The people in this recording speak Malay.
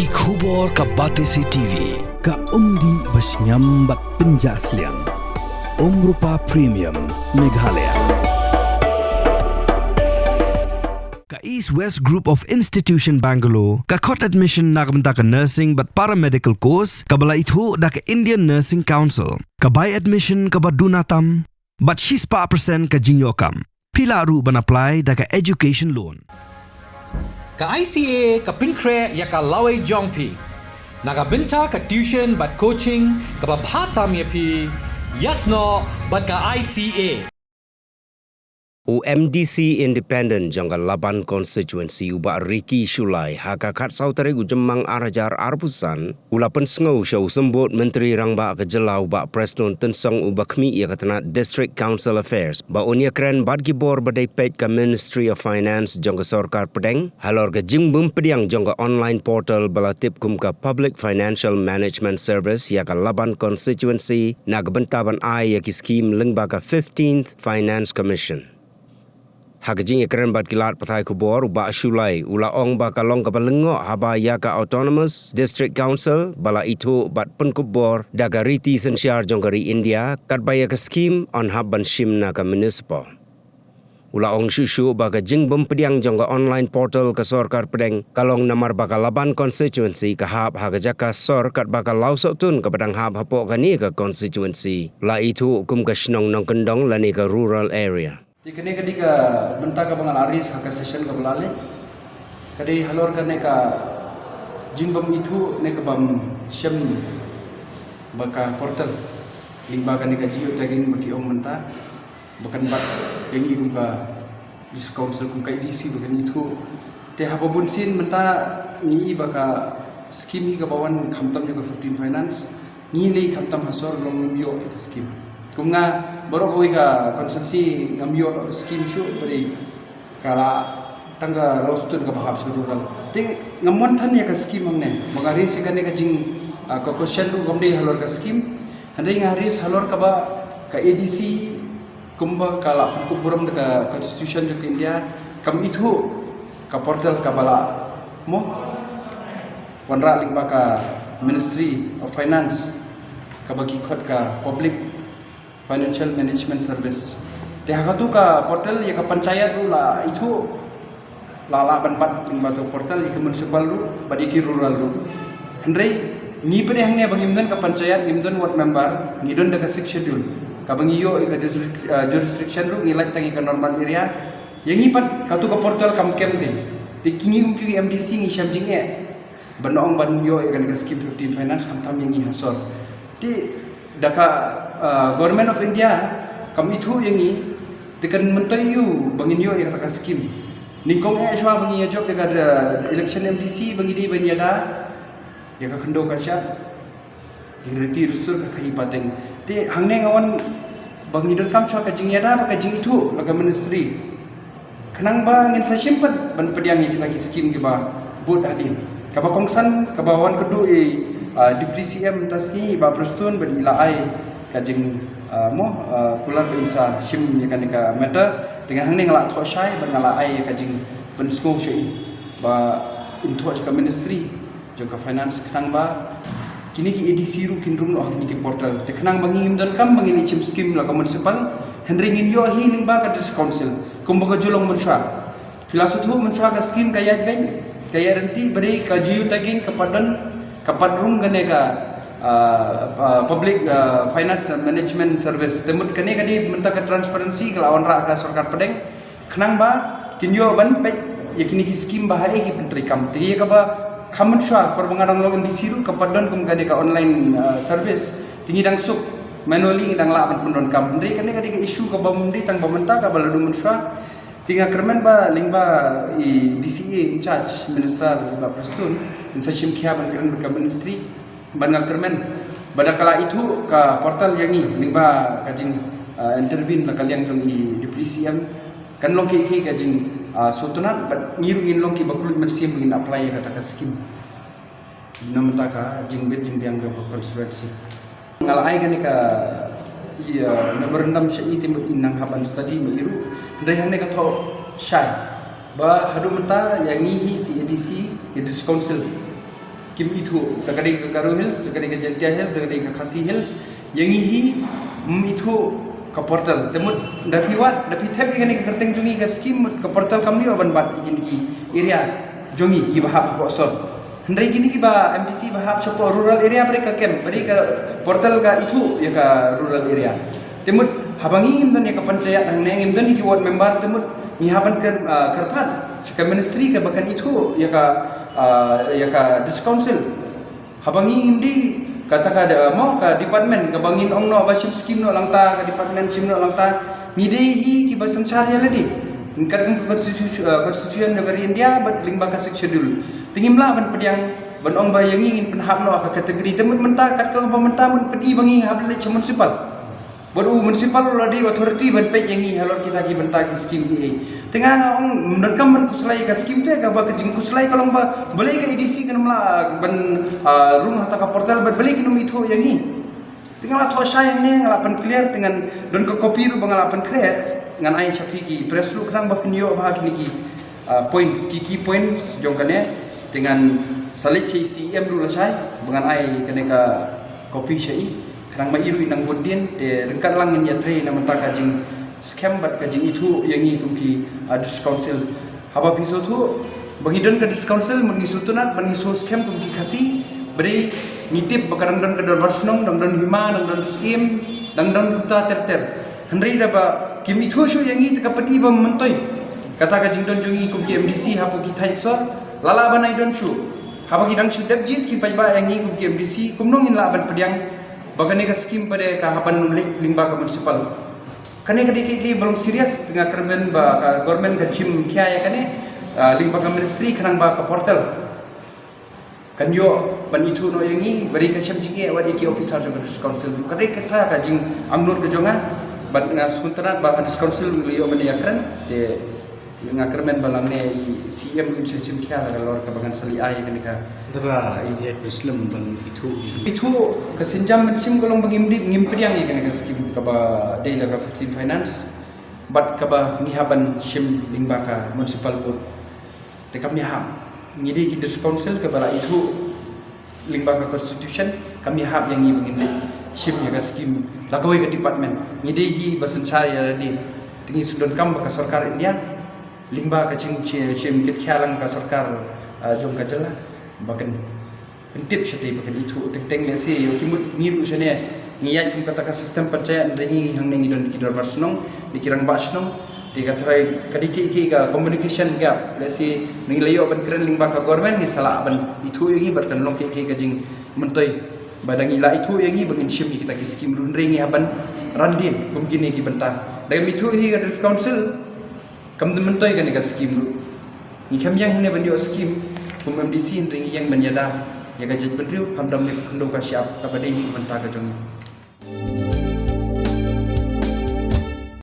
Ki khubor ka Batesi TV. Ka umdi basnyam bak penjaslian. Rupa Premium Meghalaya. Ka East West Group of Institution Bangalore. Ka khot admission nagamta ka nursing but paramedical course. Ka bala ithu da ka Indian Nursing Council. Ka buy admission ka badunatam. But she's pa percent ka jingyokam. Pila ru ban apply da ka education loan. Ka ICA ka pinkre ya ka laway jongpi. Nakabinta ka tuition but coaching ka babhatam ya pi. Yasno but ka ICA. UMDC Independent jangka Laban Constituency ubak Riki Shulai haka kat sautare ujemang arajar arpusan ulapan sengau syau sembut Menteri Rangba Kejelau ubak Preston Tensong ubak kmi ia katana District Council Affairs ba unia keren bad gibor badai pet ka Ministry of Finance jangka Sorkar Pedeng halor ke jingbum pediang jangka online portal balatip kum ka Public Financial Management Service ia ka Laban Constituency nagbentaban ai ia ki skim lengba ka 15th Finance Commission. Hakajing keren bat kilat patai kubor ubak Shulai ula ong ba kalong kapalengok haba ya ka Autonomous District Council bala itu bat pun kubor daga riti sensiar jonggari India kat baya ka skim on haban shimna ka municipal. Ula ong shushu ba ka jingbom pediang jongga online portal ka Sorkar Pedeng kalong namar ba ka Laban Constituency ka hab hakajaka sor kat ba ka lausok tun ka padang hab hapok ka ni ka constituency. La itu kum ka shnong nong kendong lani ka rural area. Kini ketika bentak ke bangal aris haka session ke belale, kadai halor ke neka jimbam itu neka bam shem baka portal, lingba ke neka geotagging bagi orang mentah, bahkan bak yang ini kumka discount kumka edisi bahkan itu, teh apa pun sin mentah ni baka skim ke bawan kamtam juga 15 finance, ni lei kamtam hasor long bio skim. Kumna baru kau ika konsumsi ngambil skim show beri kala tangga lostun ke bahap seluruh. Ting ngamuan tan ya ke skim amne. Mengari sekan ya ke jing ke question tu kamde halor ke skim. Handai ngaris halor ke ba ke ADC kumba kala kuburam ke Constitution ke India kam itu ke portal ke bala mo wanra lingba ke Ministry of Finance ke bagi khot ke Public Financial Management Service. Teh tu ka portal ya ka panchayat tu lah itu lala banpat lingba tu portal ya ke municipal tu badi ki rural tu. Hendrai ni pede hangnya bagi imdan ka panchayat imdan ward member ngidon da ka 6 schedule. Ka bangi yo ka jurisdiction tu ngilai tangi ka normal area. Yang ipat ka tu ka portal kam kem de. Ti kingi ki MDC ngi shamjing e. Banong ban yo ka scheme 15 finance kam tam yang hasor. Ti daka Government of India kami itu yang ni tekan mentayu bangin yo yang kata skim ningkong shwa bangi job dekat election MDC bangi di bangi ada ya ka khendo ka syap hirti rusur ka kai pateng ti hangne ngawan bangi don kam shwa ka jing ada ka jing itu laga ministry kenang ba ngin sa simpat ban pediang kita ki skim ki ba bot adil ka ba kongsan ka bawan kedu Deputy CM taski ba Preston berila ai kajing kular insa sim ya kan ka meta dengan hang ngala tho syai bangala ai kajing pensko syai ba into ka ministry jangka finance khang ba kini ki edc ru kinrum no kini ki portal te khnang bangi imdan kam bangi ni chim scheme la municipal henry ngin yo hi ning ba ka district council kumba ka julong menswa filasuthu menswa ka scheme kaya bank kaya renti beri ka geotagging kepadan kapadrum gane ka Public Finance Management Service temut kene kadi menta ka transparency kelawan ra ka Sorkar Pedeng khnang ba kinyo ban pe yakini ki skim bahai ki pentri kam ti ka ba khamun swa perbangarang logan disiru kapadon kum gane ka online service tingi dang suk manually dang la ban pendon kam ndri kene kadi ka issue ka ba mundi tang ba menta ka baladu mun swa tinga kermen ba lingba DCA in charge minister ba Preston in sashim khia ban keren ka ministry bangal kermen badakala itu ka portal yang ni lingba kajing intervene la kalian jong i depresiam kan long ki kajing sotonat ngirungin long ki bakul mersiam ngin apply kata ka skim namta ka jing bet jing biang ka constituency ngal ai kan ka iya nomor 6 syai timut inang haban study meiru ndai hang ne ka tho syai ba hadu menta yang ngihi ti edc ke dis council kim itu kadai ke Garo Hills, kadai ke Jentia Hills, kadai ke Khasi Hills, yang ini itu ke portal. Temut dapi wat, dapi tap ini ke kerteng jungi ke skim ke portal kami aban bat ini area jungi ki bahap apa sor. Hendai gini ki ba MDC bahap copo rural area mereka kem, mereka portal ka itu ya ka rural area. Temut habangi imdan ya ka panchayat hang neng imdan ki ward member temut ngihapan ke karpat ke ministry ke bahkan itu ya ka discouncil habangi imdi kata kada mau ka department ka bangin ongno ba sim skim no langta ka department sim no langta midei ki basam charya ladi ingkar konstitusi negara India bat lingba ka schedule tingimla ban pediang ban ong ba yang ingin penhap no ka kategori temut mentah kat ka mentah mun pedi bangi hab le municipal baru municipal ladi authority ban pe yang i halor kita ki bentah ki skim ni tengah ong mendekam ban kuslai ka skim te ka ba ke jing kuslai kalong ba boleh ka edisi kan mala ban rumah ta ka portal ban boleh kinum itu yang i tengah la thwa sai ne ngala pan clear dengan don ka copy ru bangala pan kre dengan ai chapi ki press lu krang ba pinyo ba ki ki points key points jongkane dengan salit CM ru la sai bangan ai kene ka copy sai kerang mairu inang bodin te rengkat langin ya tre na mata kajing scam bat kajing itu yang i kumki discouncil haba piso tu bangidon ka discouncil mengisutunat mengisu scam kumki kasi beri nitip bakarang don ka dalbarsnong dang don hima dang don sim dang don kumta ter henry da ba kim itu shu yang i ka pani ba mentoy kata kajing don jungi kumki MDC hapo ki thaisor lala banai don shu haba ki dang shu debjit ki pajba yang i kumki MDC kumnong in la ban pediang bagane ka skim pada ka haban lingba ka municipal kane ka diki belum serius tengah kerben ba ka government ka chim kya ya kane lingba ka ministry kanang ba ka portal kan yo ban itu no yangi bari ka syam jingi wadi ki officer jo ka council kane kata ka jing amnur ka jonga bat nga skuntarat ba ka council liyo man yakran de nga kermen balang ne CM im chim kya la lor ka bangan sali ai kane ka dra ini Muslim bang itu kesenjam mencim golong bangimdi ngimpriang ya kena skim kaba daila ka 15 finance bat kaba ngihaban shim lingbaka municipal board te kami hab ngidi ki council kaba itu lingbaka constitution kami hab yang i bangimdi shim ya ka skim lagawai ka department ngidi hi basan saya di tingi sudon kam ka sarkar India lingba ka chim kit khalang ka sarkar jom ka jala bahkan pentip syati bahkan itu teng lesi yo kimut ngiru sene ngiyat kum kata ka sistem panchayat dengi hang nengi don kidor barsnong dikirang basnong tiga trai kadiki ki ka communication gap lesi ning layo ban keren lingba ka government ni sala ban itu yangi bertan long ki ka jing mentoy badangi la itu yangi bangin shim kita ki skim run ringi haban randin kum gini ki bentah dagam itu hi ka council kam mentoy ka ni ka skim ru ni kam yang ne ban yo skim kum MDC ring yang menyada ya gajat penriu kam dam ne kundo ka siap ka badai mentah ka jongi